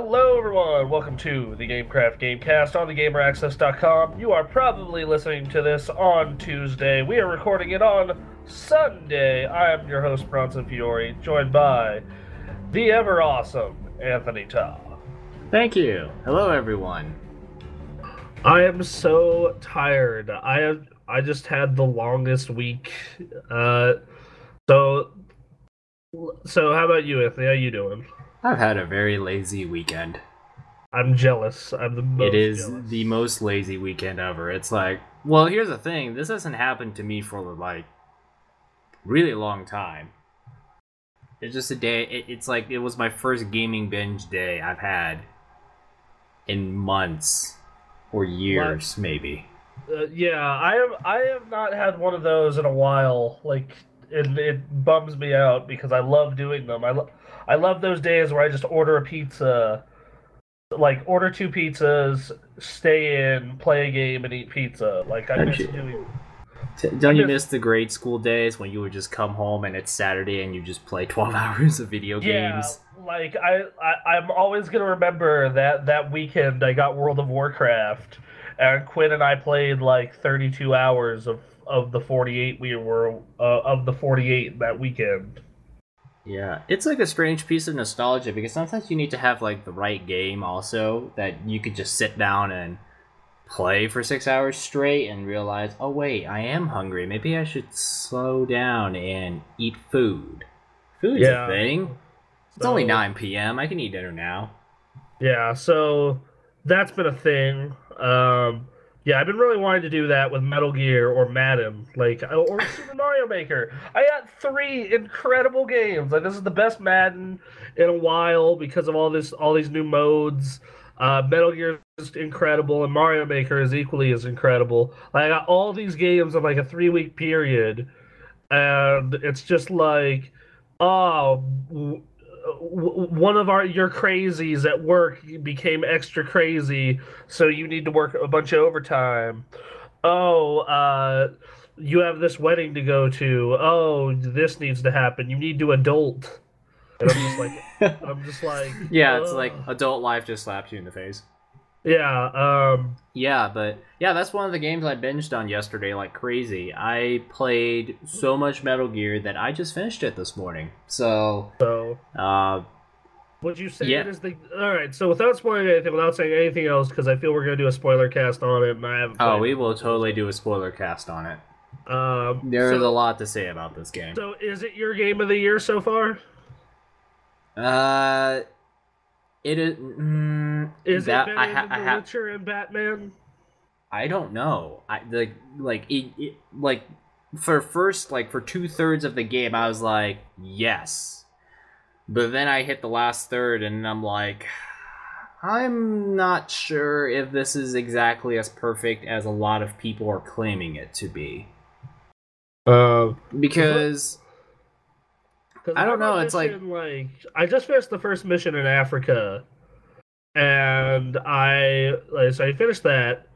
Hello, everyone. Welcome to the GameKraft GameKast on the GamerAccess.com. You are probably listening to this on Tuesday. We are recording it on Sunday. I am your host, Bronson, joined by the ever awesome Anthony Ta. Thank you. Hello, everyone. I am so tired. I just had the longest week. So how about you, Anthony? How you doing? I've had a very lazy weekend. I'm jealous. I'm the most It is jealous. the most lazy weekend ever. It's like, well, here's the thing. This hasn't happened to me for, like, really long time. It's just a day. It's like it was my first gaming binge day I've had in months or years, maybe. Yeah, I have not had one of those in a while. Like, it bums me out because I love doing them. I love those days where I just order a pizza, like order two pizzas, stay in, play a game, and eat pizza. Like I miss doing. Don't you miss the grade school days when you would just come home and it's Saturday and you just play 12 hours of video games? Yeah, like I'm always gonna remember that weekend I got World of Warcraft, and Quinn and I played like 32 hours of the 48 we were of the 48 that weekend. Yeah, it's like a strange piece of nostalgia because sometimes you need to have like the right game also that you could just sit down and play for 6 hours straight and realize, oh wait, I am hungry. Maybe I should slow down and eat food. Food's a thing. It's only 9 p.m. I can eat dinner now. Yeah, so that's been a thing. Yeah, I've been really wanting to do that with Metal Gear or Madden, or Super Mario Maker. I got 3 incredible games. Like, this is the best Madden in a while because of all these new modes. Metal Gear is incredible, and Mario Maker is equally as incredible. Like, I got all these games in like a 3-week period, and it's just like, oh, one of your crazies at work became extra crazy, so you need to work a bunch of overtime. Oh, you have this wedding to go to. Oh, this needs to happen. You need to adult. And I'm just like, yeah, it's like adult life just slapped you in the face. Yeah, yeah, that's one of the games I binged on yesterday like crazy. I played so much Metal Gear that I just finished it this morning. So would you say it is the... Alright, so without spoiling anything, without saying anything else, because I feel we're going to do a spoiler cast on it, and I haven't played we will totally do a spoiler cast on it. There is a lot to say about this game. So is it your game of the year so far? It is. Is it better than The Witcher and Batman? I don't know. For 2/3 of the game, I was like, yes, but then I hit the last third, and I'm like, I'm not sure if this is exactly as perfect as a lot of people are claiming it to be. Because. I don't know. It's like I just finished the first mission in Africa, and so I finished that,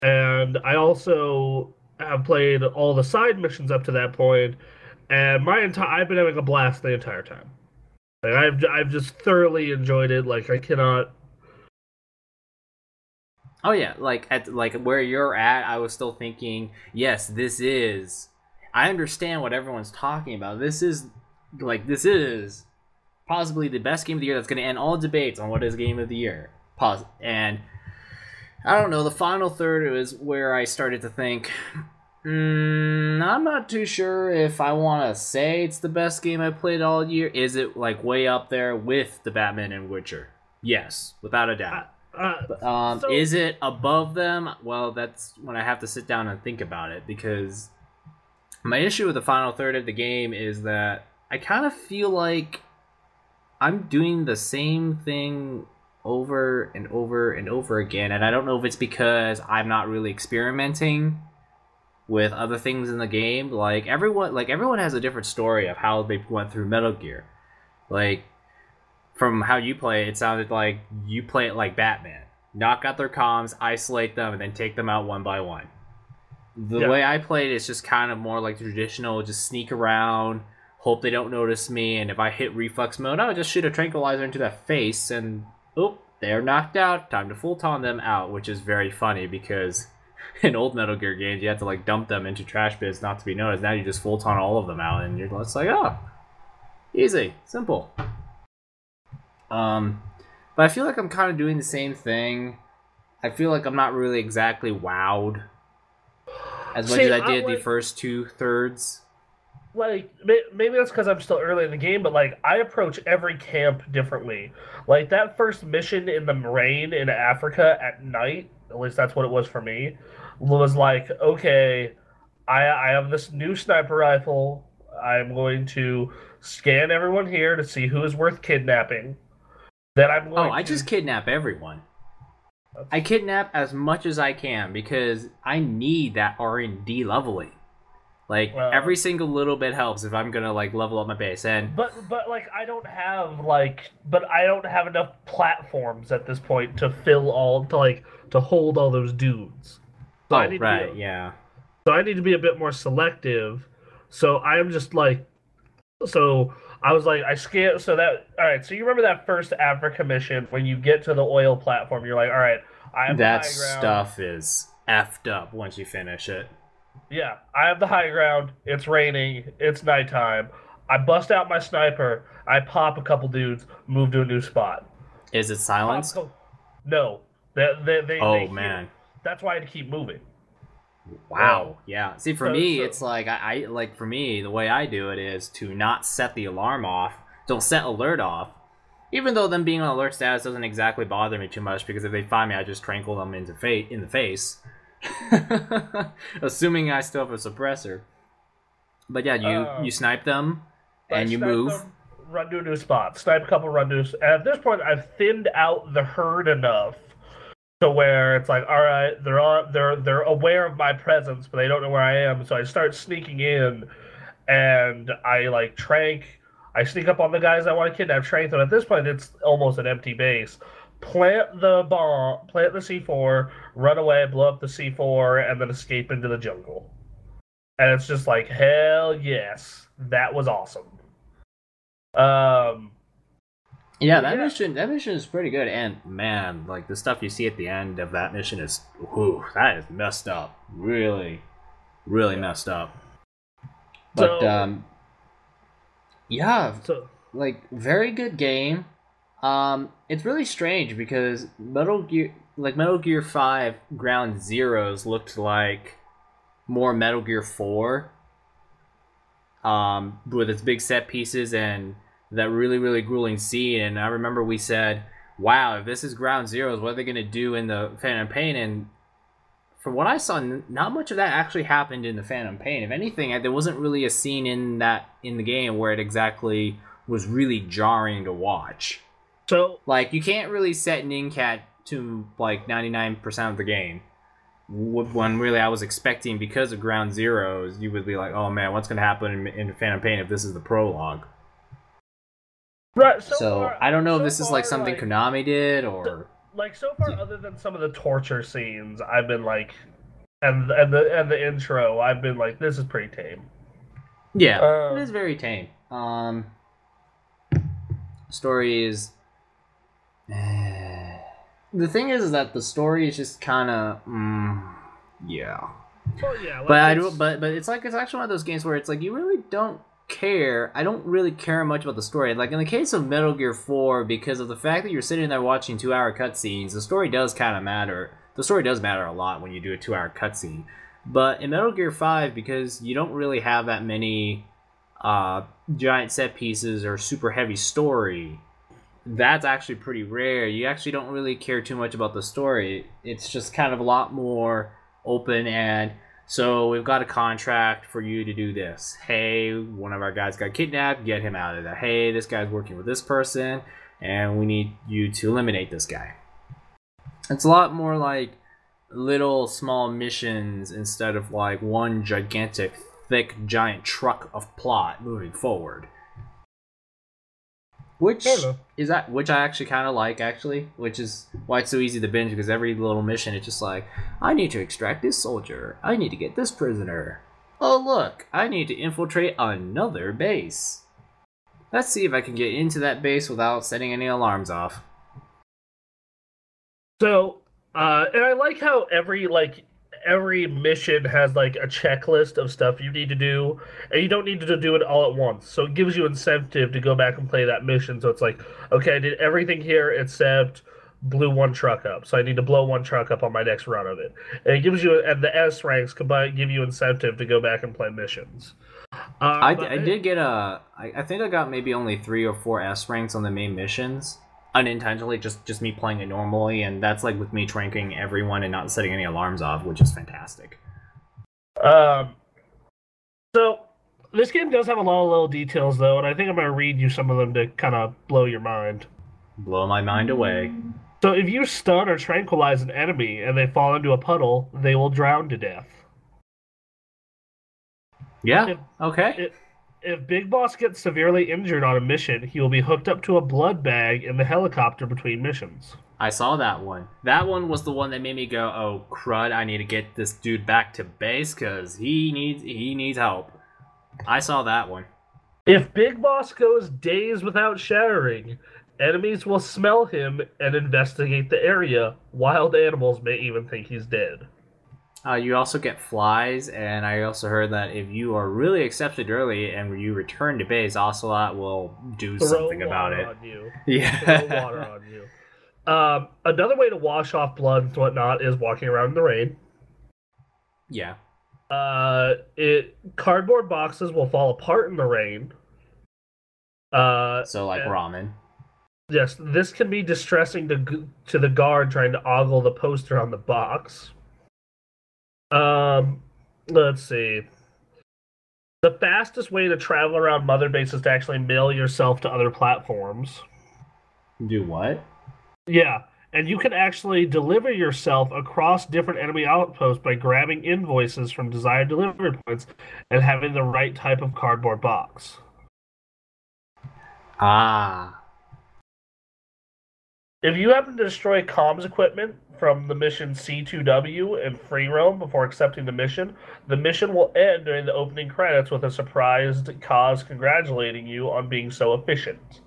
and I also have played all the side missions up to that point, and I've been having a blast the entire time. Like, I've just thoroughly enjoyed it. Like, I cannot. Oh yeah, at where you're at, I was still thinking, yes, this is. I understand what everyone's talking about. This is possibly the best game of the year that's going to end all debates on what is game of the year. And I don't know, the final third was where I started to think, I'm not too sure if I want to say it's the best game I played all year. Is it like way up there with the Batman and Witcher? Yes, without a doubt. Is it above them? Well, that's when I have to sit down and think about it, because my issue with the final third of the game is that I kind of feel like I'm doing the same thing over and over and over again, and I don't know if it's because I'm not really experimenting with other things in the game. Like everyone has a different story of how they went through Metal Gear. Like, from how you play it sounded like you play it like Batman. Knock out their comms, isolate them, and then take them out one by one. The way I play it is just kind of more like traditional, just sneak around, hope they don't notice me, and if I hit reflex mode, I would just shoot a tranquilizer into that face, and oh, they're knocked out. Time to full taunt them out, which is very funny because in old Metal Gear games, you had to like dump them into trash bins not to be noticed. Now you just full taunt all of them out, and you're just like, oh, easy, simple. But I feel like I'm kind of doing the same thing. I feel like I'm not really exactly wowed as much as I did the first 2/3. Like, maybe that's because I'm still early in the game, but like, I approach every camp differently. Like, that first mission in the rain in Africa at night, at least that's what it was for me, was like, okay, I have this new sniper rifle. I'm going to scan everyone here to see who is worth kidnapping. Then I'm going I just kidnap everyone. I kidnap as much as I can because I need that R&D leveling. Like, every single little bit helps if I'm gonna like level up my base. And but like I don't have enough platforms at this point to to hold all those dudes. So yeah. So I need to be a bit more selective. So I'm just like, so I was like, I scanned. So that, all right. So you remember that first Africa mission when you get to the oil platform? You're like, all right, I have that the high ground. stuff is effed up once you finish it. Yeah, I have the high ground. It's raining. It's nighttime. I bust out my sniper. I pop a couple dudes. Move to a new spot. Is it silenced? No. Oh man. That's why I had to keep moving. Wow. Yeah. See, for me, it's like I like for me the way I do it is to not set the alarm off. Don't set alert off. Even though them being on alert status doesn't exactly bother me too much because if they find me, I just tranquil them in the face. Assuming I still have a suppressor. But yeah, you snipe them and you move. Run to a new spot. Snipe a couple, run to. And at this point, I've thinned out the herd enough to where it's like, all right, they're aware of my presence, but they don't know where I am. So I start sneaking in, and I like I sneak up on the guys I want to kidnap, trank them. At this point, it's almost an empty base. Plant the bomb, plant the C4, run away, blow up the C4, and then escape into the jungle. And it's just like, hell yes, that was awesome. Yeah, that mission is pretty good, and man, like the stuff you see at the end of that mission is, that is messed up, really messed up. But like very good game. It's really strange because Metal Gear 5 Ground Zeroes looked like more Metal Gear 4, with its big set pieces and that really grueling scene. And I remember we said, wow, if this is Ground Zeroes, what are they going to do in the Phantom Pain? And from what I saw, not much of that actually happened in the Phantom Pain. If anything, there wasn't really a scene in the game where it exactly was really jarring to watch. So, like, you can't really set Nincat to like 99% of the game. When really I was expecting, because of Ground Zeroes, you would be like, oh man, what's going to happen in Phantom Pain if this is the prologue? Right. So I don't know if this is like something Konami did or so far, other than some of the torture scenes, I've been like, and the intro, I've been like, this is pretty tame. Yeah, it is very tame. Story is. The thing is that the story is just kind of, yeah. Well, yeah. Like but it's like it's actually one of those games where it's like you really don't care. I don't really care much about the story. Like in the case of Metal Gear 4, because of the fact that you're sitting there watching 2-hour cutscenes, the story does kind of matter. The story does matter a lot when you do a 2-hour cutscene. But in Metal Gear 5, because you don't really have that many giant set pieces or super heavy story, that's actually pretty rare. You actually don't really care too much about the story. It's just kind of a lot more open, and so we've got a contract for you to do this. Hey, one of our guys got kidnapped, get him out of there. Hey, this guy's working with this person, and we need you to eliminate this guy. It's a lot more like little small missions instead of like one gigantic, thick, giant truck of plot moving forward. Which I actually kind of like, which is why it's so easy to binge, because every little mission it's just like, I need to extract this soldier, I need to get this prisoner, oh look, I need to infiltrate another base. Let's see if I can get into that base without setting any alarms off. So, and I like how every mission has like a checklist of stuff you need to do, and you don't need to do it all at once. So it gives you incentive to go back and play that mission. So it's like, okay, I did everything here except blew one truck up. So I need to blow one truck up on my next run of it. And it gives you, and the S ranks combine give you incentive to go back and play missions. I did get I think I got maybe only 3 or 4 S ranks on the main missions. Unintentionally, just me playing it normally, and that's like with me tranking everyone and not setting any alarms off, which is fantastic. Um, so this game does have a lot of little details though, and I think I'm gonna read you some of them to kind of blow your mind. Blow my mind away. So if you stun or tranquilize an enemy and they fall into a puddle, they will drown to death. Yeah, If, okay. if Big Boss gets severely injured on a mission, he will be hooked up to a blood bag in the helicopter between missions. I saw that one. That one was the one that made me go, "Oh crud! I need to get this dude back to base because he needs help." I saw that one. If Big Boss goes days without showering, enemies will smell him and investigate the area. Wild animals may even think he's dead. You also get flies, and I also heard that if you are really accepted early and you return to base, Ocelot will do something about it. On you. Yeah. Throw water on you. Another way to wash off blood and whatnot is walking around in the rain. Yeah. Cardboard boxes will fall apart in the rain. So like ramen. Yes, this can be distressing to the guard trying to ogle the poster on the box. Let's see. The fastest way to travel around Mother Base is to actually mail yourself to other platforms. Do what? Yeah, and you can actually deliver yourself across different enemy outposts by grabbing invoices from desired delivery points and having the right type of cardboard box. Ah. If you happen to destroy comms equipment from the mission C2W and free roam before accepting the mission will end during the opening credits with a surprised Kaz congratulating you on being so efficient.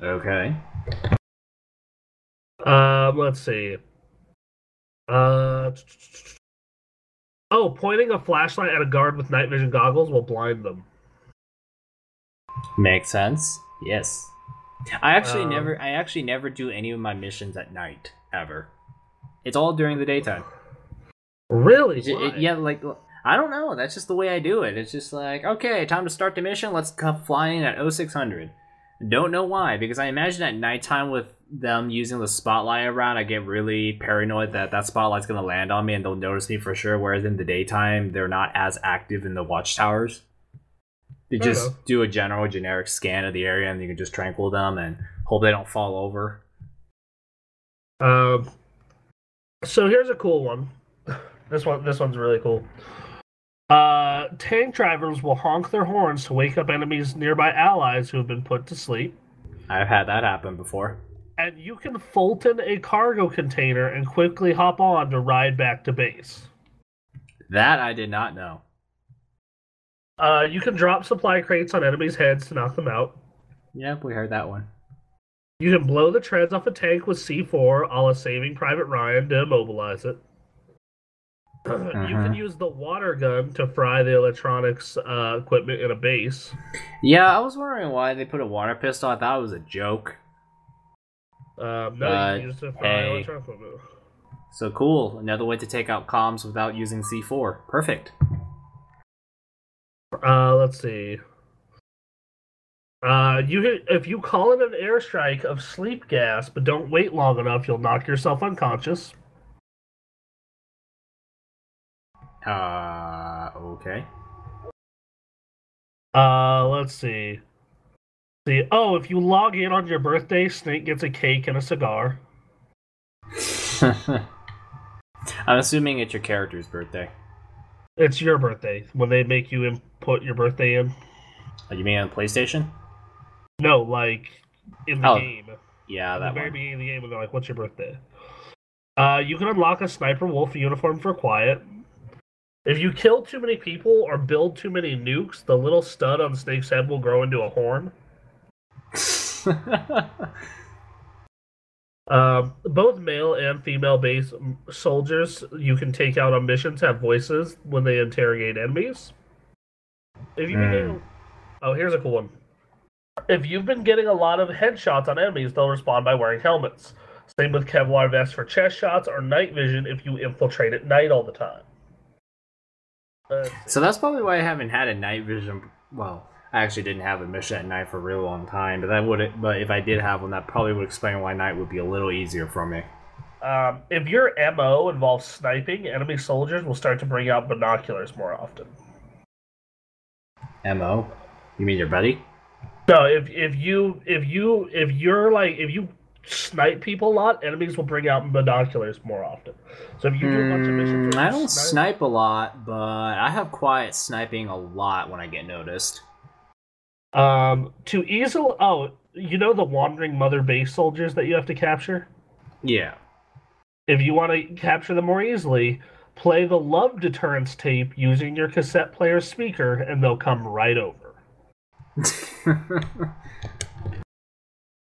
Okay. Let's see. Pointing a flashlight at a guard with night vision goggles will blind them. Makes sense. Yes. I actually never do any of my missions at night ever. It's all during the daytime. Really? Yeah, like I don't know. That's just the way I do it. It's just like, okay, time to start the mission. Let's come fly in at 0600. Don't know why, because I imagine at nighttime with them using the spotlight around, I get really paranoid that spotlight's gonna land on me and they'll notice me for sure. Whereas in the daytime, they're not as active in the watchtowers. They just do a generic scan of the area, and you can just tranquil them and hope they don't fall over. So here's a cool one. This one's really cool. Tank drivers will honk their horns to wake up enemies nearby allies who have been put to sleep. I've had that happen before. And you can Fulton a cargo container and quickly hop on to ride back to base. That I did not know. You can drop supply crates on enemies' heads to knock them out. Yep, we heard that one. You can blow the treads off a tank with C4, a la Saving Private Ryan, to immobilize it. You can use the water gun to fry the electronics equipment in a base. Yeah, I was wondering why they put a water pistol. I thought it was a joke. No, you can use it to fry electronic equipment. So cool. Another way to take out comms without using C4. Perfect. Let's see. If you call in an airstrike of sleep gas but don't wait long enough, you'll knock yourself unconscious. Okay. Let's see. If you log in on your birthday, Snake gets a cake and a cigar. I'm assuming it's your character's birthday. It's your birthday when they make you input your birthday in. You mean on PlayStation? No, like in the game. Yeah, that at the very one. beginning of the game, when they're like, "What's your birthday?" You can unlock a sniper wolf uniform for quiet. If you kill too many people or build too many nukes, the little stud on Snake's head will grow into a horn. Both male and female base soldiers you can take out on missions have voices when they interrogate enemies. If you've been Hmm. getting, oh, here's a cool one. If you've been getting a lot of headshots on enemies, they'll respond by wearing helmets. Same with Kevlar vests for chest shots or night vision if you infiltrate at night all the time. Let's So see. that's probably why I haven't had a night vision. Well, I actually didn't have a mission at night for a really long time, but that would. But if I did have one, that probably would explain why night would be a little easier for me. If your MO involves sniping, enemy soldiers will start to bring out binoculars more often. Mo, you mean your buddy? No, if you snipe people a lot, enemies will bring out binoculars more often. So if you do a bunch of missions where I you don't snipe, snipe a lot, but I have quiet sniping a lot when I get noticed. to easily, oh, you know the wandering mother base soldiers that you have to capture. Yeah. If you want to capture them more easily, play the love deterrence tape using your cassette player's speaker, and they'll come right over.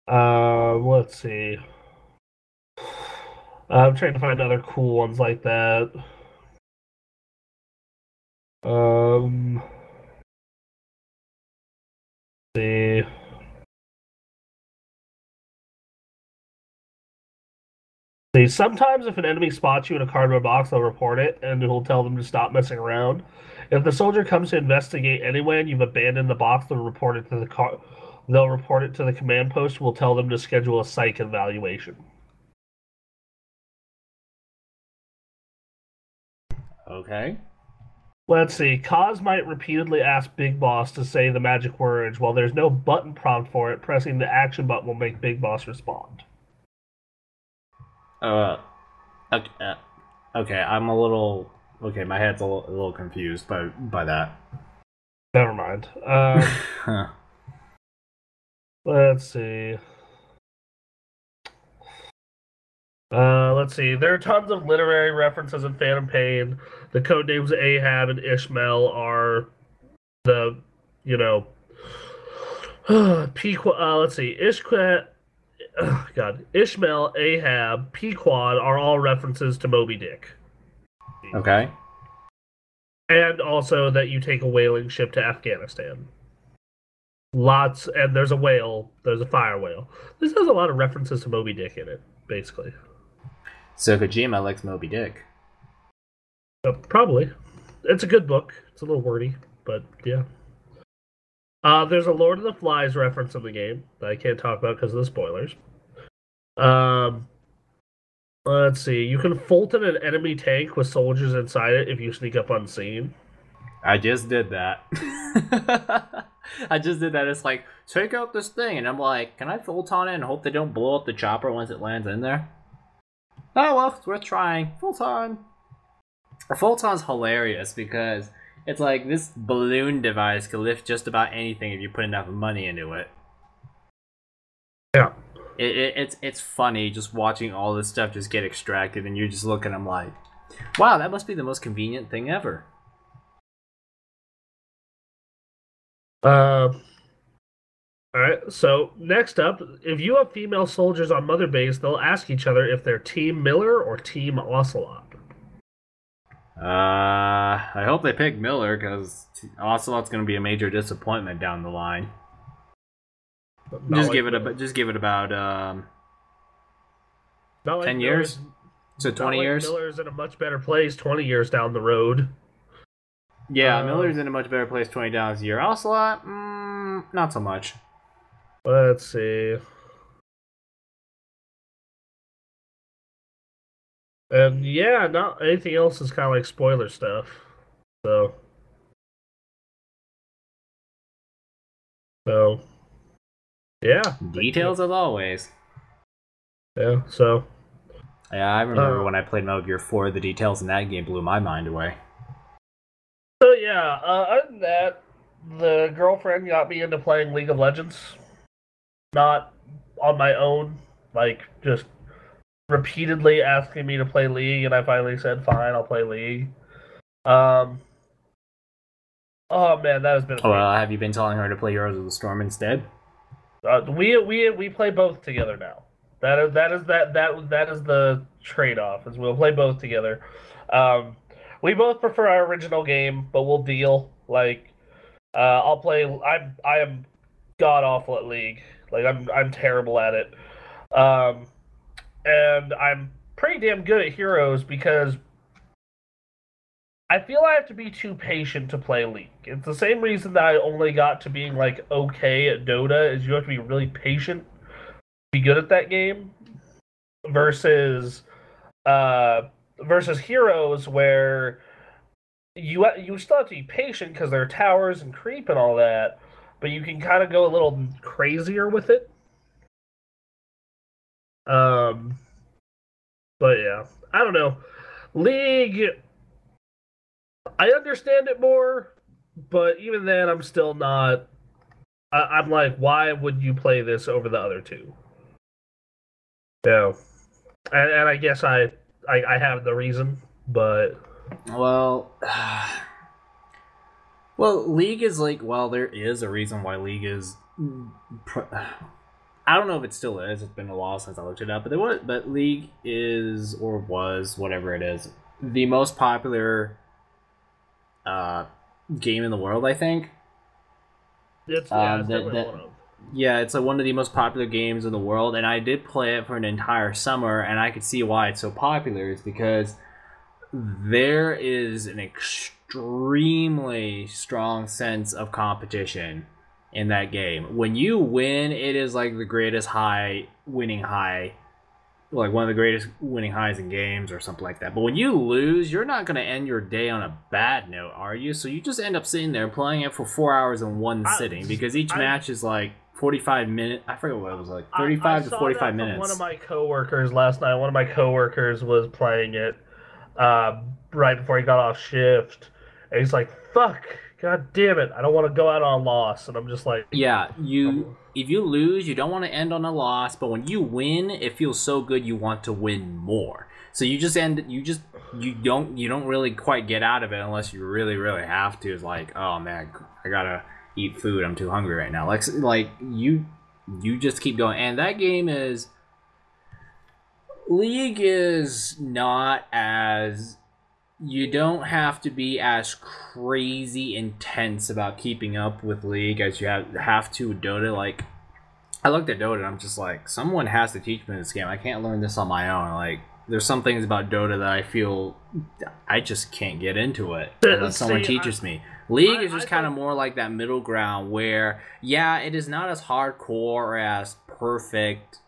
Let's see. I'm trying to find other cool ones like that. Um, see. See, sometimes if an enemy spots you in a cardboard box, they'll report it, and it'll tell them to stop messing around. If the soldier comes to investigate anyway, and you've abandoned the box, they'll report it to the car. They'll report it to the command post. We'll tell them to schedule a psych evaluation. Okay. Let's see. Kaz might repeatedly ask Big Boss to say the magic words. While there's no button prompt for it, pressing the action button will make Big Boss respond. Uh. Okay. Okay. I'm a little. Okay, my head's a little confused by that. Never mind. Huh. Let's see. Let's see. There are tons of literary references in Phantom Pain. The codenames Ahab and Ishmael are the, you know, let's see. Ishmael, Ahab, Pequod are all references to Moby Dick. Okay. And also that you take a whaling ship to Afghanistan. Lots, and there's a whale, there's a fire whale. This has a lot of references to Moby Dick in it, basically. So Kojima likes Moby Dick. Probably. It's a good book. It's a little wordy, but yeah. There's a Lord of the Flies reference in the game that I can't talk about because of the spoilers. Um, let's see. You can Fulton an enemy tank with soldiers inside it if you sneak up unseen. I just did that. I just did that. It's like, take out this thing. And I'm like, can I Fulton it and hope they don't blow up the chopper once it lands in there? Oh, well, it's worth trying. Fulton. Fulton's hilarious because it's like this balloon device can lift just about anything if you put enough money into it. Yeah. It's funny just watching all this stuff just get extracted and you're just looking at them like, wow, that must be the most convenient thing ever. All right. So next up, if you have female soldiers on Mother Base, they'll ask each other if they're Team Miller or Team Ocelot. I hope they pick Miller because Ocelot's going to be a major disappointment down the line. Just give it about 10 years. So 20 years. Miller's in a much better place 20 years down the road. Yeah, Miller's in a much better place 20 dollars a year. Ocelot, not so much. Let's see. And yeah, not anything else is kind of like spoiler stuff. So yeah. Details as always. Yeah, so Yeah, I remember when I played Metal Gear 4, the details in that game blew my mind away. So yeah, other than that, the girlfriend got me into playing League of Legends. Not on my own, like just repeatedly asking me to play League, and I finally said, "Fine, I'll play League." Oh man, that has been. Well, have you been telling her to play Heroes of the Storm instead? We play both together now. That is the trade-off. Is we'll play both together. Um, we both prefer our original game, but we'll deal. Like, I'll play. I am god awful at League. Like, I'm terrible at it. Um, and I'm pretty damn good at Heroes because I feel I have to be too patient to play League. It's the same reason that I only got to being like okay at Dota is you have to be really patient to be good at that game versus uh versus Heroes where you still have to be patient because there are towers and creep and all that, but you can kind of go a little crazier with it. Um, but yeah, I don't know. League, I understand it more, but even then, I'm still not. I'm like, why would you play this over the other two? Yeah, and I guess I have the reason, but Well, well, League is like, well, there is a reason why League is. I don't know if it still is. It's been a while since I looked it up, but but League is or was whatever it is the most popular game in the world. I think. it's definitely one of. Yeah, it's like one of the most popular games in the world, and I did play it for an entire summer, and I could see why it's so popular. Is because there is an extremely strong sense of competition in that game. When you win, it is like the greatest winning high, like one of the greatest winning highs in games or something like that. But when you lose, you're not going to end your day on a bad note, are you? So you just end up sitting there playing it for 4 hours in one sitting because each match is like 45 minutes. I forget what it was, like 35 to 45 minutes. One of my coworkers last night. One of my coworkers was playing it right before he got off shift, and he's like, "Fuck, god damn it, I don't want to go out on a loss." And I'm just like, yeah, if you lose, you don't want to end on a loss, but when you win, it feels so good you want to win more. So you don't really quite get out of it unless you really have to. It's like, oh man, I gotta eat food. I'm too hungry right now. Like you just keep going, and that game is. League is not as. You don't have to be as crazy intense about keeping up with League as you have to with Dota. Like, I looked at Dota and I'm just like, someone has to teach me this game. I can't learn this on my own. Like, there's some things about Dota that I feel I just can't get into it unless someone teaches me. League is just kind of more like that middle ground where, yeah, it is not as hardcore or as perfect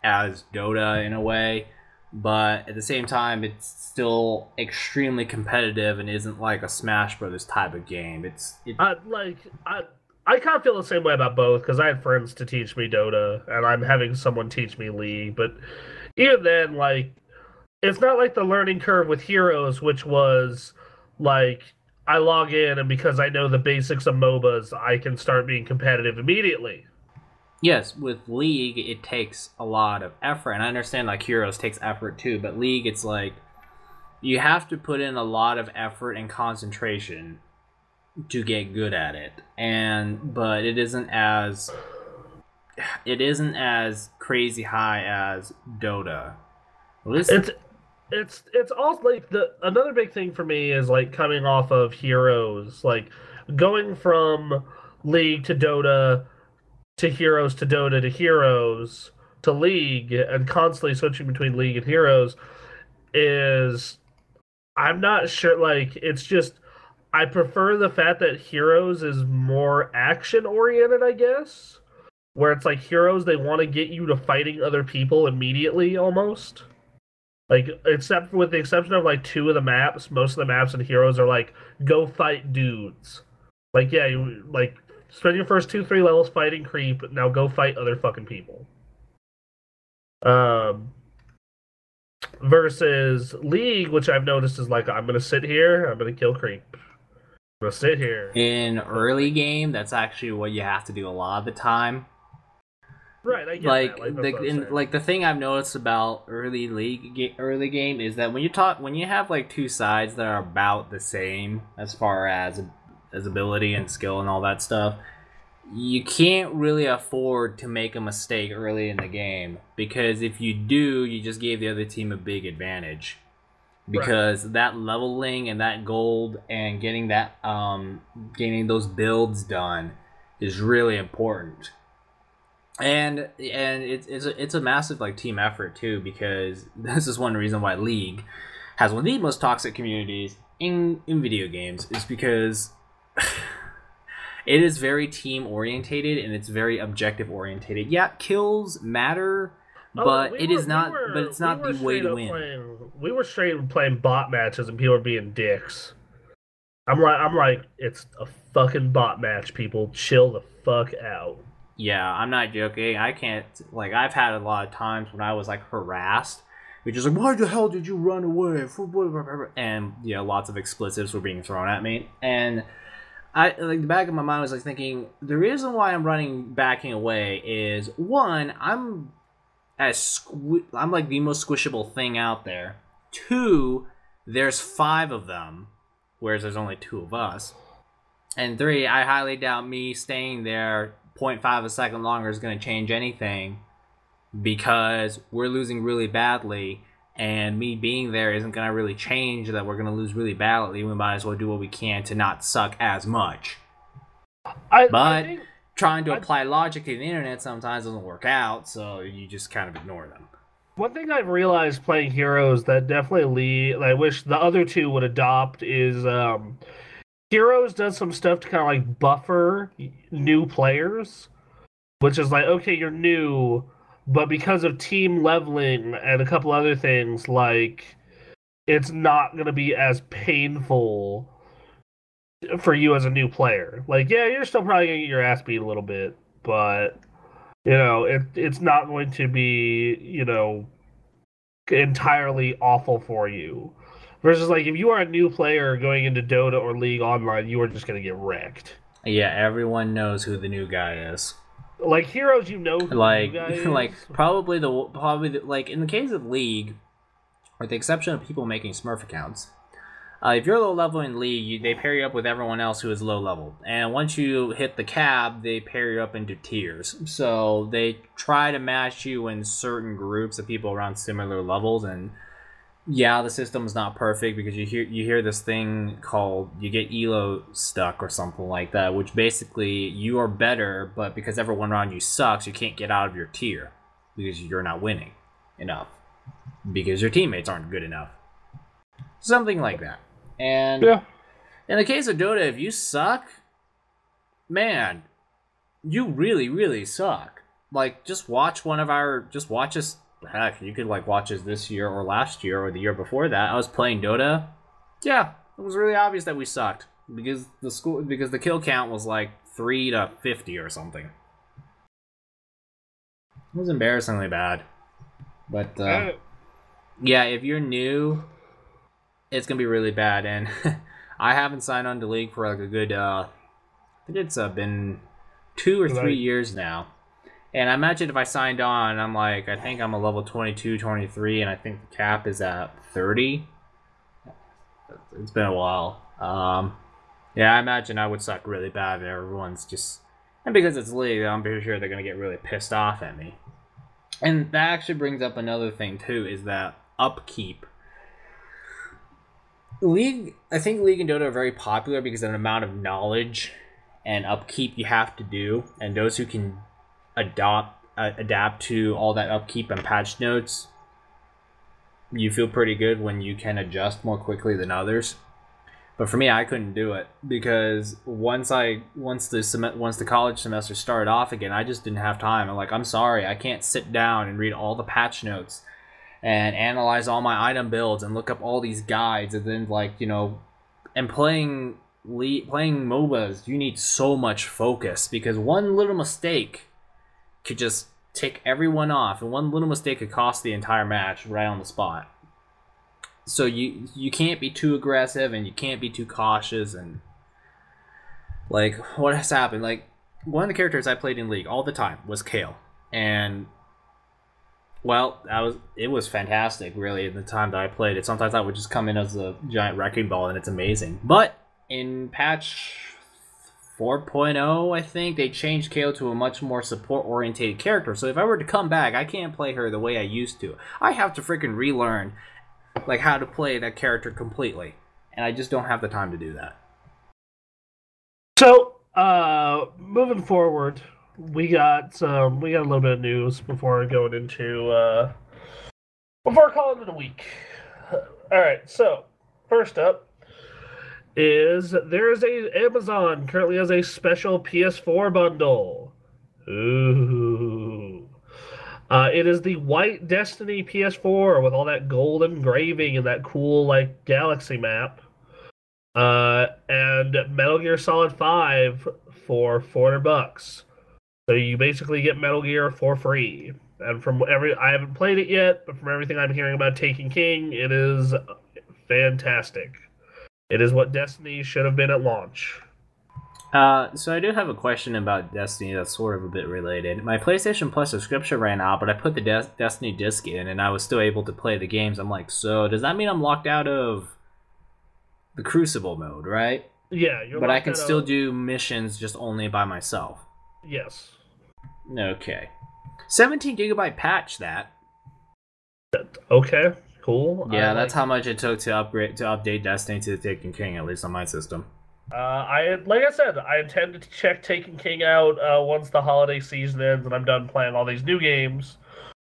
as Dota in a way, but at the same time it's still extremely competitive and isn't like a Smash Brothers type of game. I kind of feel the same way about both because I had friends to teach me Dota and I'm having someone teach me League, but even then, like, it's not like the learning curve with Heroes, which was like I log in and because I know the basics of MOBAs, I can start being competitive immediately. Yes, with League, it takes a lot of effort, and I understand like Heroes takes effort too, but League, it's like you have to put in a lot of effort and concentration to get good at it, but it isn't as crazy high as Dota. It's also like another big thing for me is like coming off of Heroes, like going from League to Dota to Heroes to Dota to Heroes to League and constantly switching between League and Heroes is I'm not sure, like it's just I prefer the fact that Heroes is more action oriented, I guess. Where it's like Heroes they want to get you to fighting other people immediately almost. Like except with the exception of like two of the maps, most of the maps in Heroes are like go fight dudes. Like yeah, you like spend your first 2-3 levels fighting creep. Now go fight other fucking people. Versus League, which I've noticed is like I'm gonna sit here, I'm gonna kill creep. I'm gonna sit here. In early game, that's actually what you have to do a lot of the time. Right, I get like that. Like the thing I've noticed about early game is that when you have like two sides that are about the same as far as ability and skill and all that stuff, you can't really afford to make a mistake early in the game, because if you do, you just gave the other team a big advantage. Because that leveling and that gold and getting that getting those builds done is really important. And it's a massive like team effort too, because this is one reason why League has one of the most toxic communities in video games, is because it is very team orientated and it's very objective orientated. Yeah, kills matter, but it's not the way to win. We were straight up playing bot matches and people were being dicks. I'm like, it's a fucking bot match, people. Chill the fuck out. Yeah, I'm not joking. I can't, like, I've had a lot of times when I was like harassed, which is like, why the hell did you run away? And you know, lots of expletives were being thrown at me. And I, like, the back of my mind was like thinking, the reason why I'm backing away is, one, I'm like the most squishable thing out there. Two, there's 5 of them, whereas there's only 2 of us. And 3, I highly doubt me staying there 0.5 a second longer is going to change anything, because we're losing really badly, and me being there isn't going to really change that we're going to lose really badly. We might as well do what we can to not suck as much. I think trying to apply logic to the internet sometimes doesn't work out, so you just kind of ignore them. One thing I've realized playing Heroes that definitely I wish the other 2 would adopt is Heroes does some stuff to kind of like buffer new players, which is like, okay, you're new, but because of team leveling and a couple other things, like, it's not going to be as painful for you as a new player. Like, yeah, you're still probably going to get your ass beat a little bit, but, you know, it's not going to be, you know, entirely awful for you. Versus, like, if you are a new player going into Dota or League Online, you are just going to get wrecked. Yeah, everyone knows who the new guy is. Like, Heroes, you know who the new guy is. Like, probably like, in the case of League, with the exception of people making Smurf accounts, if you're low level in League, they pair you up with everyone else who is low level. And once you hit the cap, they pair you up into tiers. So they try to match you in certain groups of people around similar levels. And yeah, the system's not perfect, because you hear this thing called, you get elo stuck or something like that, which basically you are better, but because everyone around you sucks, you can't get out of your tier because you're not winning enough, because your teammates aren't good enough. Something like that. And yeah, in the case of Dota, if you suck, man, you really, really suck. Like, just watch us. Heck, you could like watch us this year or last year or the year before that. I was playing Dota. Yeah, it was really obvious that we sucked, because the kill count was like 3 to 50 or something. It was embarrassingly bad. But yeah, if you're new, it's gonna be really bad. And I haven't signed on to League for like a good I think it's been 2 or 3 years now. And I imagine if I signed on, I think I'm a level 22, 23, and I think the cap is at 30. It's been a while. Yeah, I imagine I would suck really bad, and everyone's just... And because it's League, I'm pretty sure they're going to get really pissed off at me. And that actually brings up another thing, too, is that upkeep. I think League and Dota are very popular because of the amount of knowledge and upkeep you have to do, and those who can adapt to all that upkeep and patch notes, you feel pretty good when you can adjust more quickly than others. But for me, I couldn't do it, because once the college semester started off again, I just didn't have time. I'm sorry, I can't sit down and read all the patch notes and analyze all my item builds and look up all these guides, and then and playing MOBAs, you need so much focus, because one little mistake could just tick everyone off, and one little mistake could cost the entire match right on the spot. So you can't be too aggressive, and you can't be too cautious. And what has happened, one of the characters I played in League all the time was Kale, and well, it was fantastic, really, in the time that I played it. Sometimes I would just come in as a giant wrecking ball, and it's amazing. But in patch 4.0, I think, they changed Kayle to a much more support-oriented character. So if I were to come back, I can't play her the way I used to. I have to freaking relearn like how to play that character completely. And I just don't have the time to do that. So, moving forward, we got a little bit of news before going into before calling it a week. All right, so first up is Amazon currently has a special PS4 bundle. Ooh. It is the white Destiny PS4 with all that gold engraving and that cool like galaxy map. And Metal Gear Solid 5 for $400. So you basically get Metal Gear for free. And I haven't played it yet, but from everything I'm hearing about Taken King, it is fantastic. It is what Destiny should have been at launch. So I do have a question about Destiny that's sort of a bit related. My PlayStation Plus subscription ran out, but I put the Destiny disc in, and I was still able to play the games. I'm like, so does that mean I'm locked out of the Crucible mode, right? Yeah, but I can still do missions just only by myself. Yes. Okay. 17 gigabyte patch that. Okay, cool. Yeah, that's how much it took to update Destiny to the Taken King, at least on my system. Like I said, I intend to check Taken King out once the holiday season ends and I'm done playing all these new games.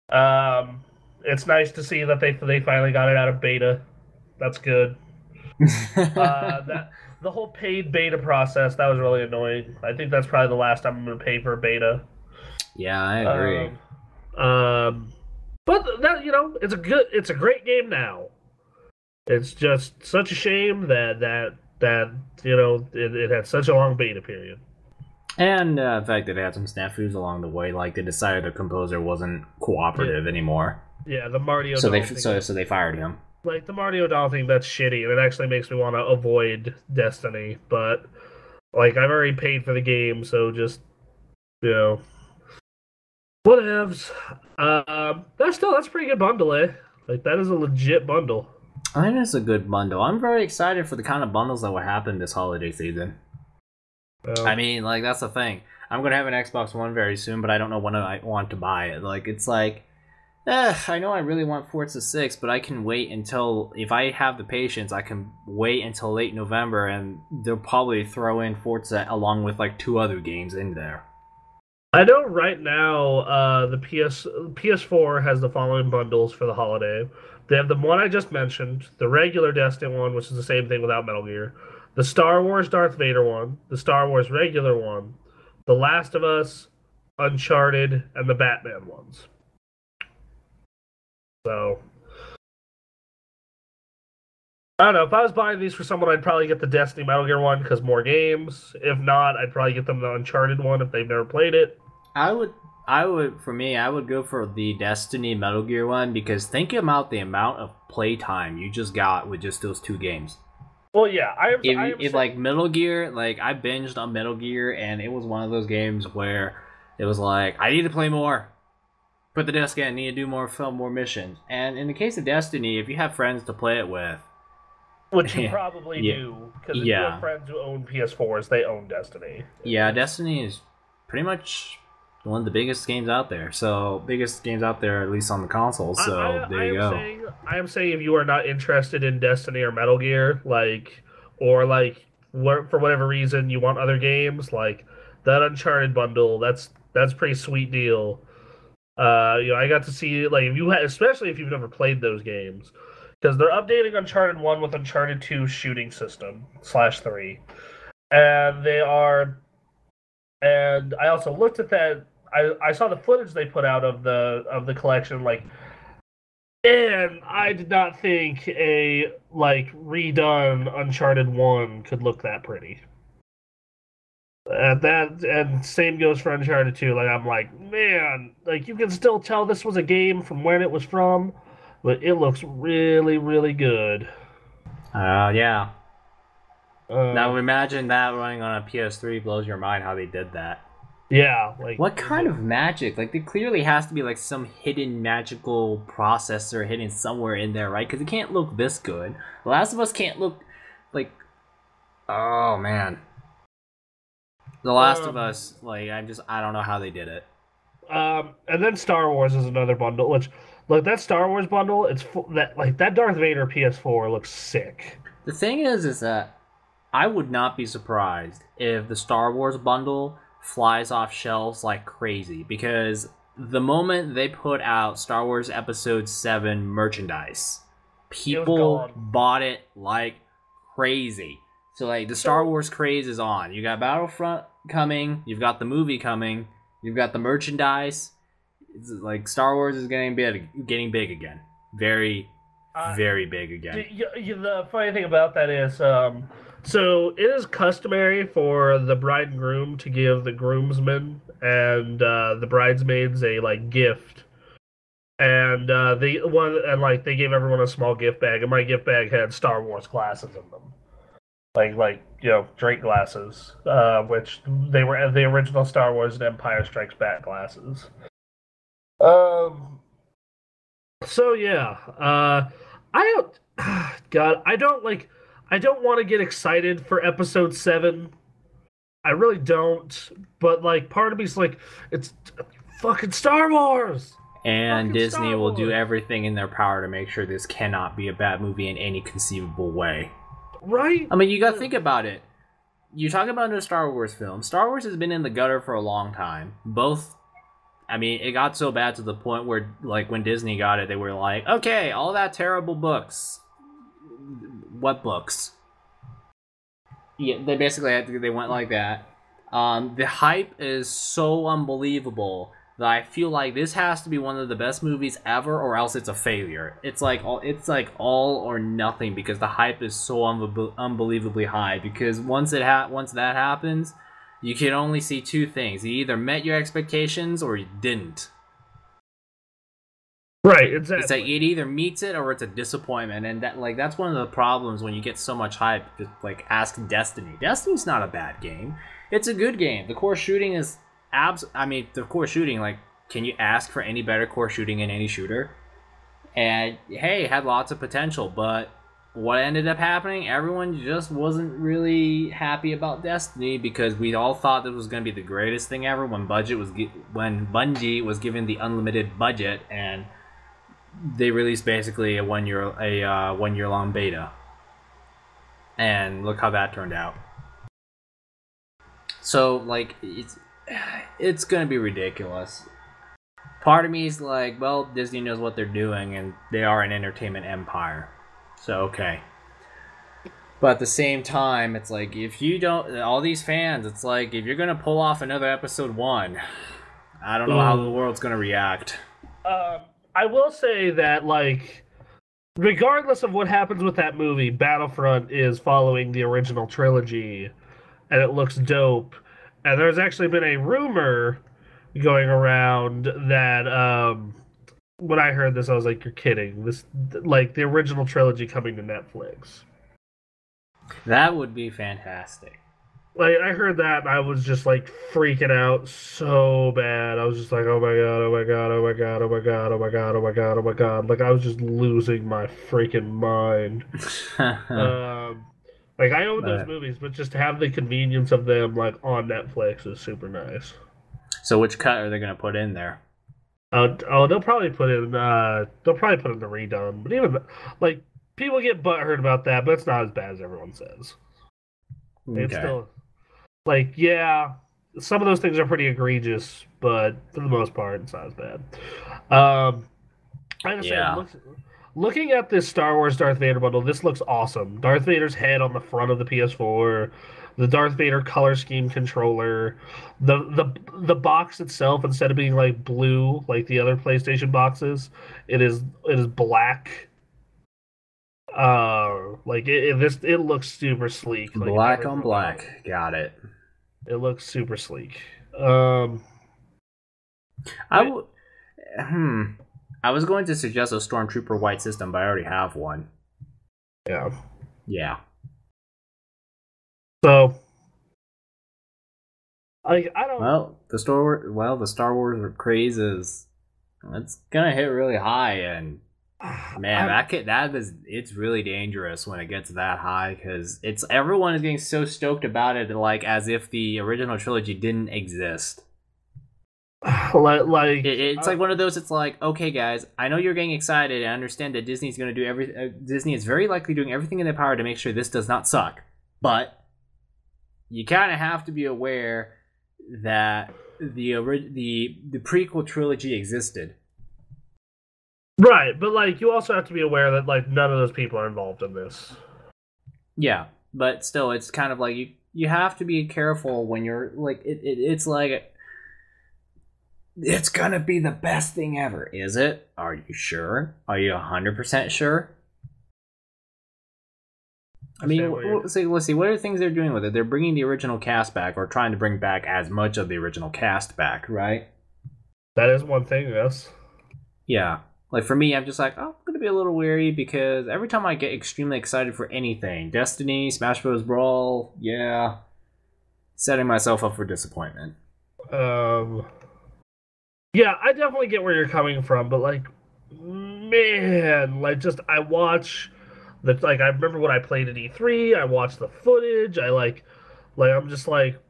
It's nice to see that they finally got it out of beta. That's good. The whole paid beta process, that was really annoying. I think that's probably the last time I'm going to pay for a beta. Yeah, I agree. But that, it's a great game now. It's just such a shame that it had such a long beta period. And the fact that it had some snafus along the way, like they decided the composer wasn't cooperative anymore. Yeah, the Marty O'Donnell so they fired him. Like the Marty O'Donnell thing, that's shitty, and it actually makes me want to avoid Destiny. But like I've already paid for the game, so just whatevs. That's a pretty good bundle, eh? Like that is a legit bundle. I think it's a good bundle. I'm very excited for the kind of bundles that will happen this holiday season. I mean, like that's the thing. I'm gonna have an Xbox One very soon, but I don't know when I want to buy it. Like it's like. I know I really want Forza 6, but I can wait until, if I have the patience, I can wait until late November, and they'll probably throw in Forza along with like 2 other games in there. I know right now the PS4 has the following bundles for the holiday. They have the one I just mentioned, the regular Destiny one, which is the same thing without Metal Gear, the Star Wars Darth Vader one, the Star Wars regular one, the Last of Us, Uncharted, and the Batman ones. So, I don't know. If I was buying these for someone, I'd probably get the Destiny Metal Gear one because more games. If not, I'd probably get them the Uncharted one if they've never played it. I would go for the Destiny Metal Gear one because think about the amount of playtime you just got with just those 2 games. Well, yeah, like Metal Gear, like I binged on Metal Gear, and it was one of those games where it was like I need to play more. Put the disc in, need to do more missions. And in the case of Destiny, if you have friends to play it with... Which you probably do, because if you have friends who own PS4s, they own Destiny. Yeah, Destiny is pretty much one of the biggest games out there. So, biggest games out there, at least on the console, so there you go. I am saying if you are not interested in Destiny or Metal Gear, for whatever reason you want other games, like that Uncharted bundle, that's a pretty sweet deal. I got to see like especially if you've never played those games, because they're updating Uncharted 1 with Uncharted 2 shooting system /3, and I also looked at that. I saw the footage they put out of the collection, and I did not think a redone Uncharted 1 could look that pretty. And same goes for Uncharted 2. I'm like, man, you can still tell this was a game from when it was from, but it looks really, really good. Yeah. Now imagine that running on a PS3 blows your mind how they did that. Yeah. What kind of magic? There clearly has to be some hidden magical processor hidden somewhere in there, right? Because it can't look this good. The Last of Us can't look oh man. The Last of Us, like I don't know how they did it. And then Star Wars is another bundle. Which, look, that Star Wars bundle, that Darth Vader PS4 looks sick. The thing is that I would not be surprised if the Star Wars bundle flies off shelves like crazy, because the moment they put out Star Wars Episode 7 merchandise, people bought it like crazy. So like the Star Wars craze is on. You got Battlefront coming, you've got the movie coming, you've got the merchandise. It's like Star Wars is getting big again. Very big again. The funny thing about that is, so it is customary for the bride and groom to give the groomsmen and the bridesmaids a like gift, and they gave everyone a small gift bag, and my gift bag had Star Wars glasses in them, like drink glasses, which they were the original Star Wars and Empire Strikes Back glasses. So yeah, I don't. God, I don't want to get excited for Episode 7. I really don't. But like, part of me's like, it's fucking Star Wars. And fucking Disney will do everything in their power to make sure this cannot be a bad movie in any conceivable way. Right? I mean, you gotta think about it. You talk about a Star Wars film. Star Wars has been in the gutter for a long time. I mean, it got so bad to the point where, like, when Disney got it, they were like, okay, all that terrible books. What books? Yeah, they basically they went like that. The hype is so unbelievable that I feel like this has to be one of the best movies ever, or else it's a failure. It's like all or nothing, because the hype is so unbelievably high. Because once that happens, you can only see two things: you either met your expectations or you didn't. Right, exactly. It's like it either meets it or it's a disappointment, and that's one of the problems when you get so much hype. Just like ask Destiny. Destiny's not a bad game; it's a good game. The core shooting is the core shooting. Like, can you ask for any better core shooting in any shooter? And hey, it had lots of potential, but what ended up happening? Everyone just wasn't really happy about Destiny, because we all thought this was going to be the greatest thing ever when Bungie was given the unlimited budget, and they released basically a one year long beta, and look how that turned out. So like it's gonna be ridiculous. Part of me is like, well, Disney knows what they're doing, and they are an entertainment empire, so okay. But at the same time, it's like, if you don't, all these fans, it's like, if you're gonna pull off another Episode 1, I don't know how the world's gonna react. I will say that, like, regardless of what happens with that movie, Battlefront is following the original trilogy, and it looks dope. And there's actually been a rumor going around that, when I heard this, I was like, you're kidding. This, like, the original trilogy coming to Netflix. That would be fantastic. Like, I heard that, and I was just, like, freaking out so bad. I was just like, oh my god, oh my god, oh my god, oh my god, oh my god, oh my god, oh my god. Like, I was just losing my freaking mind. Like, I own those movies, but just to have the convenience of them, like, on Netflix is super nice. So which cut are they going to put in there? They'll probably put in the redone. But even, like, people get butthurt about that, but it's not as bad as everyone says. Okay. It's still, like, yeah, some of those things are pretty egregious, but for the most part, it's not as bad. I just say, looking at this Star Wars Darth Vader bundle, this looks awesome. Darth Vader's head on the front of the PS4, the Darth Vader color scheme controller, the box itself, instead of being like blue like the other PlayStation boxes, it is black. It looks super sleek. Like, black on black. Got it. It looks super sleek. I was going to suggest a Stormtrooper white system, but I already have one. Yeah. Yeah. So, like, I don't. Well, the Star Wars craze is, it's gonna hit really high, and Man, it's really dangerous when it gets that high because it's everyone is getting so stoked about it, like as if the original trilogy didn't exist. It's like one of those. It's like, okay, guys, I know you're getting excited. I understand that Disney's going to do everything. Disney is very likely doing everything in their power to make sure this does not suck. But you kind of have to be aware that the prequel trilogy existed. Right, but like you also have to be aware that like none of those people are involved in this. Yeah, but still, it's kind of like you have to be careful when you're like it's like it's gonna be the best thing ever. Is it? Are you sure? Are you 100% sure? I mean, let's see. What are the things they're doing with it? They're bringing the original cast back, or trying to bring back as much of the original cast back, right? That is one thing, yes. Yeah. Like, for me, I'm just like, oh, I'm going to be a little wary because every time I get extremely excited for anything, Destiny, Smash Bros. Brawl, yeah, setting myself up for disappointment. Yeah, I definitely get where you're coming from, but, like, man, like, just, I remember when I played at E3, I watched the footage, I'm just like,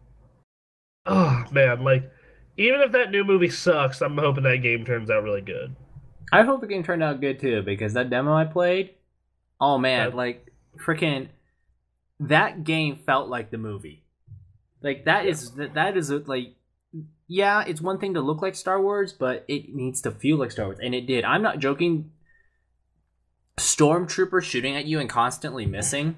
oh, man, like, even if that new movie sucks, I'm hoping that game turns out really good. I hope the game turned out good too, because that demo I played, oh man, freaking, that game felt like the movie. Like that is like, yeah, it's one thing to look like Star Wars, but it needs to feel like Star Wars, and it did. I'm not joking. Stormtroopers shooting at you and constantly missing,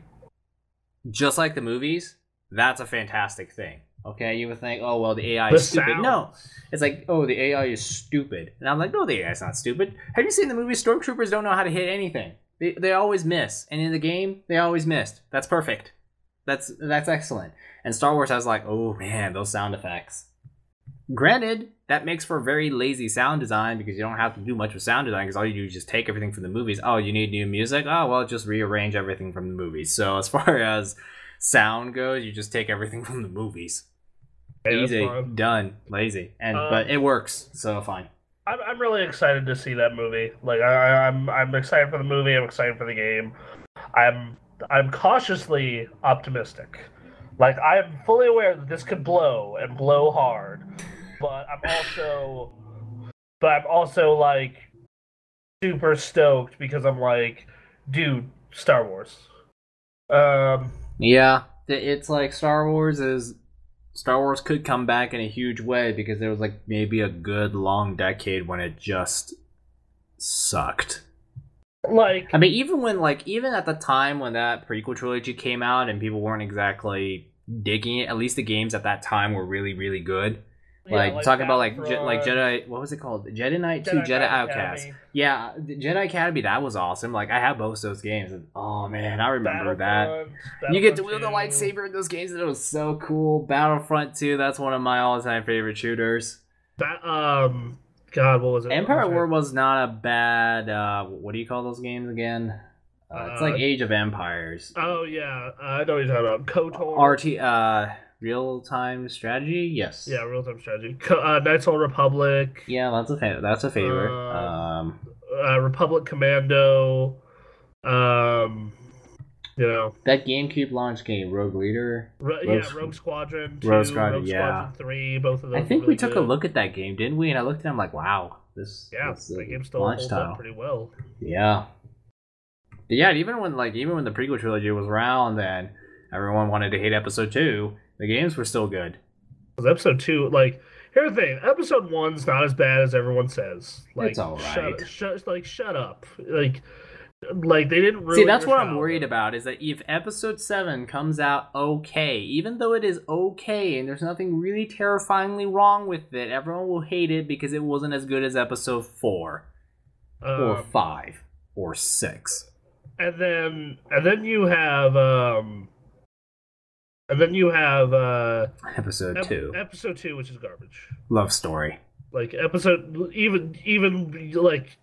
just like the movies, that's a fantastic thing. Okay, you would think, oh, well, the AI is stupid. No, it's like, oh, the AI is stupid. And I'm like, no, the AI is not stupid. Have you seen the movie? Stormtroopers don't know how to hit anything. They always miss. And in the game, they always missed. That's perfect. That's excellent. And Star Wars has like, oh, man, those sound effects. Granted, that makes for very lazy sound design because you don't have to do much with sound design because all you do is just take everything from the movies. Oh, you need new music? Oh, well, just rearrange everything from the movies. So as far as sound goes, you just take everything from the movies. Hey, easy, done, lazy, but it works, so fine. I'm really excited to see that movie. Like I'm excited for the movie. I'm excited for the game. I'm cautiously optimistic. Like I'm fully aware that this could blow and blow hard, but I'm also like super stoked because I'm like, dude, Star Wars. Yeah, it's like Star Wars could come back in a huge way because there was like maybe a good long decade when it just sucked. Like, I mean, even at the time when that prequel trilogy came out and people weren't exactly digging it, at least the games at that time were really, really good. Like talking about like Jedi, what was it called? Jedi Knight 2, Jedi Outcast. Yeah, Jedi Academy, that was awesome. Like I have both those games, and oh man, I remember that. You get to wield the lightsaber in those games, and it was so cool. Battlefront 2, that's one of my all-time favorite shooters. God, what was it? Empire War was not a bad. What do you call those games again? It's like Age of Empires. Oh yeah, I know what you're talking about. KOTOR. Real-time strategy? Yes. Yeah, real-time strategy. Knights Old Republic. Yeah, that's a favorite. Republic Commando. You know. That GameCube launch game, Rogue Leader. Rogue Squadron 2, Rogue Squadron 3, both of those. I think we took a look at that game, didn't we? And I looked at it, I'm like, wow, this that game still holds up pretty well. Yeah. But yeah, even when the prequel trilogy was around and everyone wanted to hate episode 2, the games were still good. Because episode 2, like, here's the thing: episode 1's not as bad as everyone says. Like, it's all right. Shut up. Like they didn't really. See, that's what I'm worried about. Is that if episode 7 comes out okay, even though it is okay and there's nothing really terrifyingly wrong with it, everyone will hate it because it wasn't as good as episode 4, or 5, or 6. And then you have episode 2. Episode 2, which is garbage. Love story. Like even like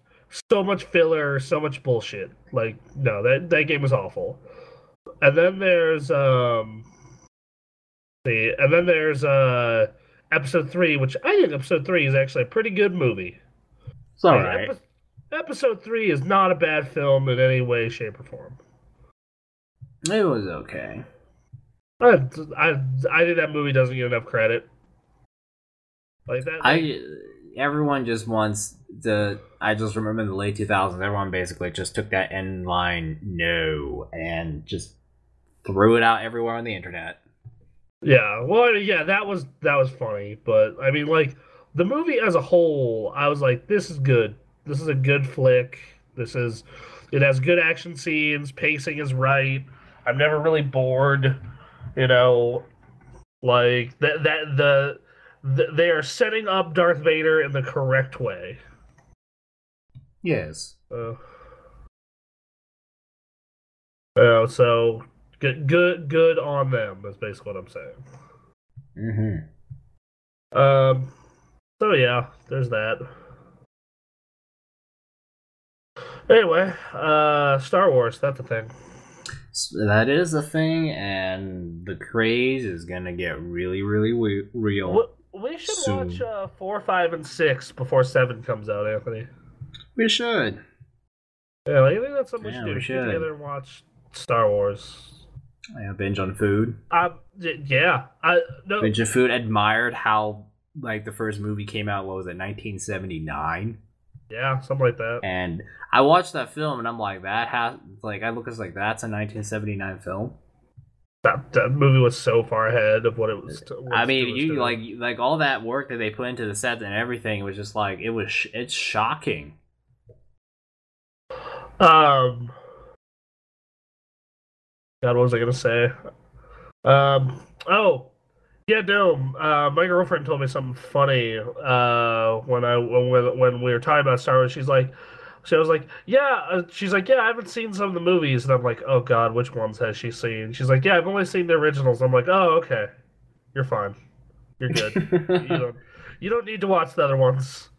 so much filler, so much bullshit. Like no, that game was awful. And then there's episode 3, which I think episode 3 is actually a pretty good movie. It's alright. Episode 3 is not a bad film in any way, shape, or form. It was okay. I think that movie doesn't get enough credit. Like that. Like, Everyone just wants the. I just remember in the late 2000s, everyone basically just took that end line "no" and just threw it out everywhere on the internet. yeah, well, yeah, that was funny, but I mean, like the movie as a whole, I was like, this is good. This is a good flick. It has good action scenes. Pacing is right. I'm never really bored. You know, like they are setting up Darth Vader in the correct way. Yes. So good on them. That's basically what I'm saying. So yeah, there's that. Anyway, Star Wars. That's the thing. So that is the thing, and the craze is gonna get really, really real. We should soon. watch 4, 5, and 6 before 7 comes out, Anthony. We should. Yeah, like, I think that's something we should do. We Get should. together and watch Star Wars. Yeah, binge on food. Yeah. No. Binge on food. Admired how like the first movie came out. What was it? 1979. Yeah, something like that. And I watched that film, and I'm like, I look at it like that's a 1979 film. That movie was so far ahead of what it was. I mean, you like all that work that they put into the set and everything was just like it's shocking. God, what was I gonna say? Oh, yeah, no. My girlfriend told me something funny. When we were talking about Star Wars, she was like, yeah. She's like, yeah, I haven't seen some of the movies, and I'm like, oh God, which ones has she seen? She's like, yeah, I've only seen the originals. I'm like, oh, okay, you're fine, you're good. You don't need to watch the other ones.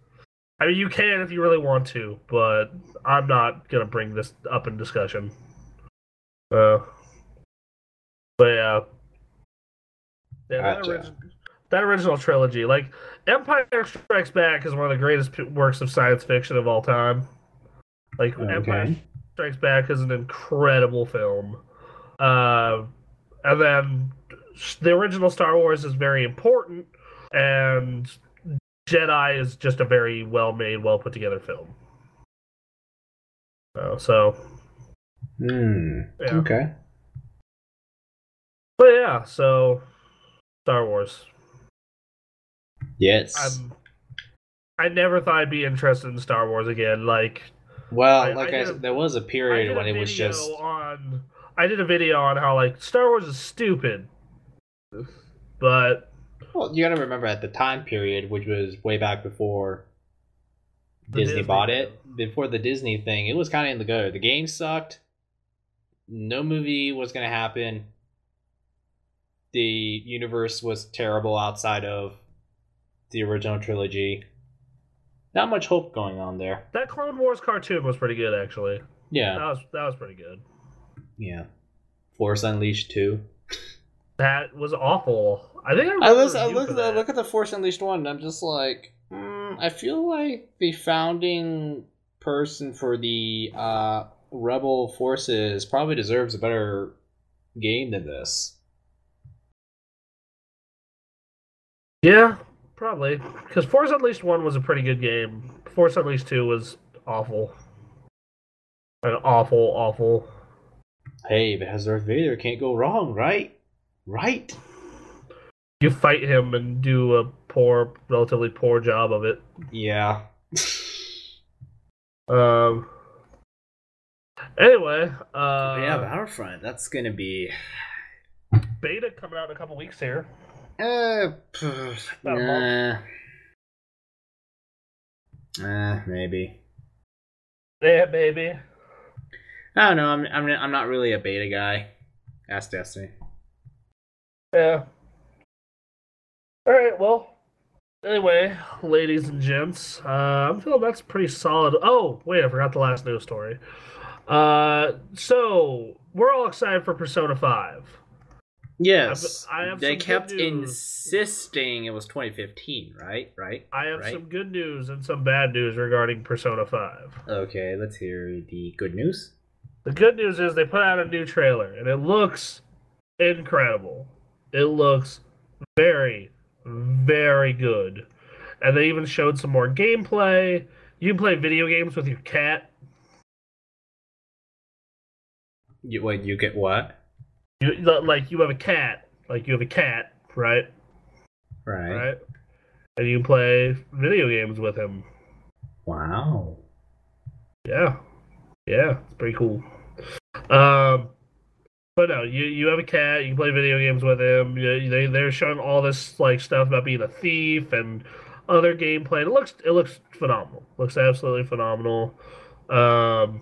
I mean, you can if you really want to, but I'm not gonna bring this up in discussion. But yeah, Gotcha. that original trilogy, like Empire Strikes Back, is one of the greatest works of science fiction of all time. Like Empire Strikes Back is an incredible film, and then the original Star Wars is very important, and Jedi is just a very well made, well put together film. So, yeah. Okay. But yeah, so Star Wars. Yes. I never thought I'd be interested in Star Wars again. Like, well, there was a period when it was just. I did a video on how like Star Wars is stupid, but. Well, you gotta remember at the time period, which was way back before Disney bought it, before the Disney thing, it was kind of in the gutter. The game sucked. No movie was gonna happen. The universe was terrible outside of the original trilogy. Not much hope going on there. That Clone Wars cartoon was pretty good, actually. Yeah, that was pretty good. Yeah, Force Unleashed 2. That was awful. I think I look at the Force Unleashed one, and I'm just like, I feel like the founding person for the Rebel forces probably deserves a better game than this. Yeah, probably. Because Force Unleashed 1 was a pretty good game. Force Unleashed 2 was awful. Like, awful. Hey, if it has Darth Vader, can't go wrong, right? Right? You fight him and do a relatively poor job of it. Yeah. Anyway, yeah, Battlefront. That's gonna be beta coming out in a couple weeks here. Maybe. Yeah, maybe. I don't know. I'm not really a beta guy. Ask Destiny. Yeah. All right. Well. Anyway, ladies and gents, I'm feeling that's pretty solid. Oh, wait, I forgot the last news story. So we're all excited for Persona 5. Yes, I have they some kept good news. insisting it was 2015, right? I have right? some good news and some bad news regarding Persona 5. Okay, let's hear the good news. The good news is they put out a new trailer, and it looks incredible. It looks very, very good. And they even showed some more gameplay. You can play video games with your cat. You get what? You have a cat. Like you have a cat, right? Right. Right? And you can play video games with him. Wow. Yeah. Yeah, it's pretty cool. Um, but no, you have a cat. You can play video games with him. They're showing all this like stuff about being a thief and other gameplay. It looks phenomenal. Looks absolutely phenomenal. Um,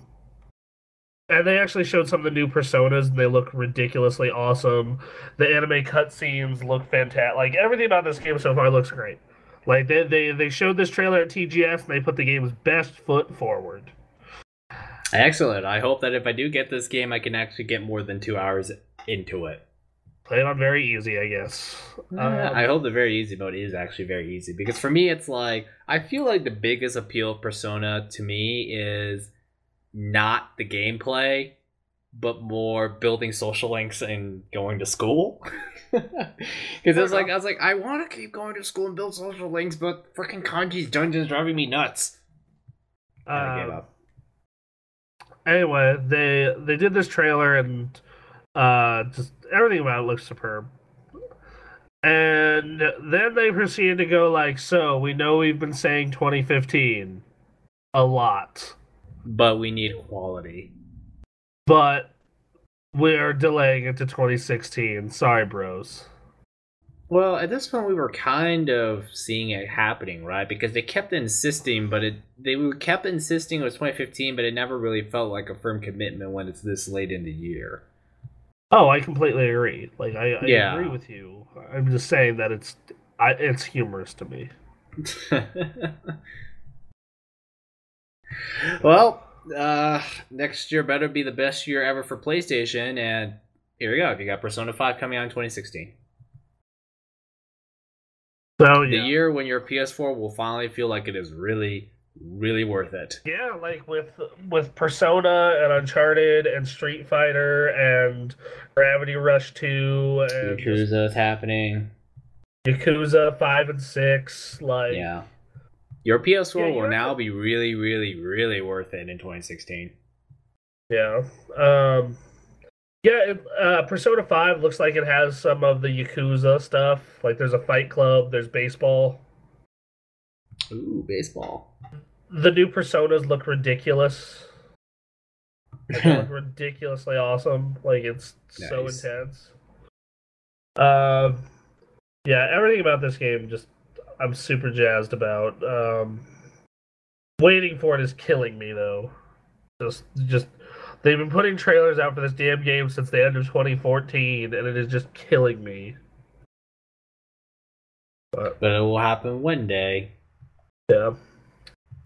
and they actually showed some of the new personas, and they look ridiculously awesome. The anime cutscenes look fantastic. Like everything about this game so far looks great. Like they showed this trailer at TGS, and they put the game's best foot forward. Excellent. I hope that if I do get this game, I can actually get more than 2 hours into it. Play it on very easy, I guess. I hope the very easy mode is actually very easy, because for me, it's like I feel like the biggest appeal of Persona to me is not the gameplay, but more building social links and going to school. Because I was like, I want to keep going to school and build social links, but freaking Kanji's dungeon's driving me nuts. I gave up. Anyway, they did this trailer, and just everything about it looks superb. And then they proceeded to go like, so we know we've been saying 2015 a lot, but we need quality. But we're delaying it to 2016. Sorry, bros. Well, at this point, we were kind of seeing it happening, right? Because they kept insisting, they kept insisting it was 2015, but it never really felt like a firm commitment when it's this late in the year. Oh, I completely agree. Like, I agree with you. I'm just saying that it's humorous to me. Well, next year better be the best year ever for PlayStation, and here we go. You got Persona 5 coming out in 2016. So, yeah. The year when your PS4 will finally feel like it is really, really worth it. Yeah, like with Persona and Uncharted and Street Fighter and Gravity Rush 2 and Yakuza's happening. Yakuza 5 and 6, like yeah. Your PS4 will now be really, really, really worth it in 2016. Yeah. Persona 5 looks like it has some of the Yakuza stuff. Like there's a fight club, there's baseball. Ooh, baseball. The new Personas look ridiculous. Like, they look ridiculously awesome. Like it's nice. So intense. Yeah, everything about this game I'm super jazzed about. Waiting for it is killing me though. Just they've been putting trailers out for this damn game since the end of 2014, and it is just killing me. But it will happen one day. Yeah.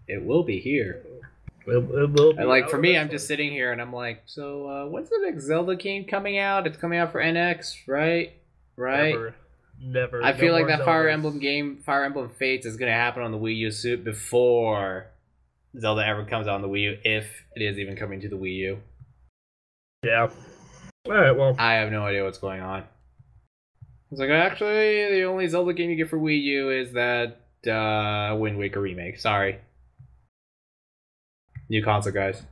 It will be here. It will be. And like for me, I'm just sitting here and I'm like, so when's the next Zelda game coming out? It's coming out for NX, right? Right? Never. I feel like that Fire Emblem Fates is gonna happen on the Wii U suit before Zelda ever comes out on the Wii U, if it is even coming to the Wii U. Yeah. Alright, well. I have no idea what's going on. I was like, actually, the only Zelda game you get for Wii U is that Wind Waker remake. Sorry. New console, guys.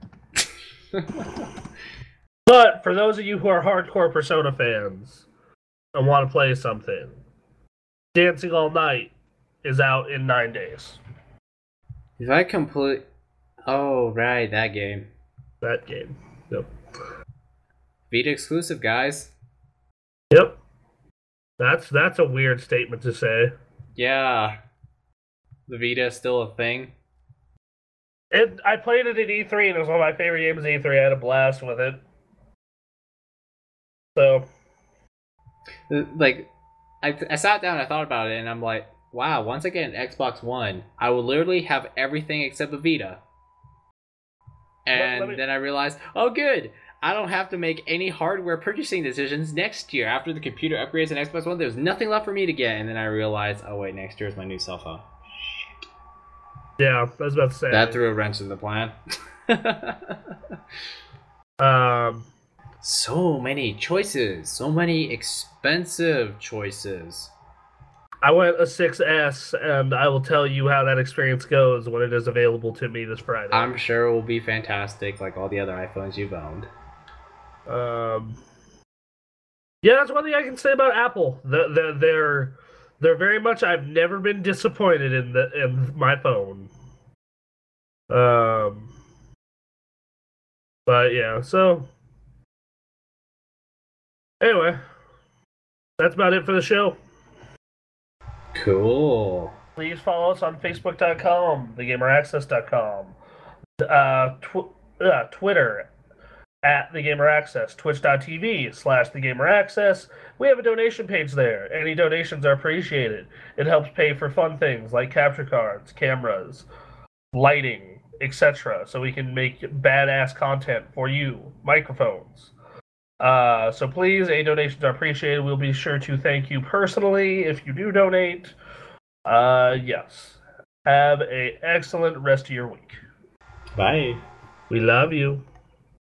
But for those of you who are hardcore Persona fans and want to play something, Dancing All Night is out in 9 days. If I complete... Oh, right, that game. That game. Yep. Vita exclusive, guys. Yep. That's a weird statement to say. Yeah. The Vita is still a thing. I played it at E3, and it was one of my favorite games at E3. I had a blast with it. So... Like, I sat down and I thought about it, and I'm like, wow, once I get an Xbox One, I will literally have everything except a Vita. And then I realized, oh good, I don't have to make any hardware purchasing decisions next year. After the computer upgrades and Xbox One, there's nothing left for me to get. And then I realized, oh wait, next year is my new cell phone. Yeah, I was about to say. That threw a wrench in the plan. So many choices. So many expensive choices. I went a 6S, and I will tell you how that experience goes when it is available to me this Friday. I'm sure it will be fantastic, like all the other iPhones you've owned. Yeah, that's one thing I can say about Apple. They're very much. I've never been disappointed in my phone. But yeah, so anyway, that's about it for the show. Cool. Please follow us on Facebook.com, TheGamerAccess.com, Twitter at TheGamerAccess, Twitch.tv/TheGamerAccess. We have a donation page there. Any donations are appreciated. It helps pay for fun things like capture cards, cameras, lighting, etc. So we can make badass content for you, microphones. So please, any donations are appreciated. We'll be sure to thank you personally if you do donate. Yes. Have an excellent rest of your week. Bye. We love you.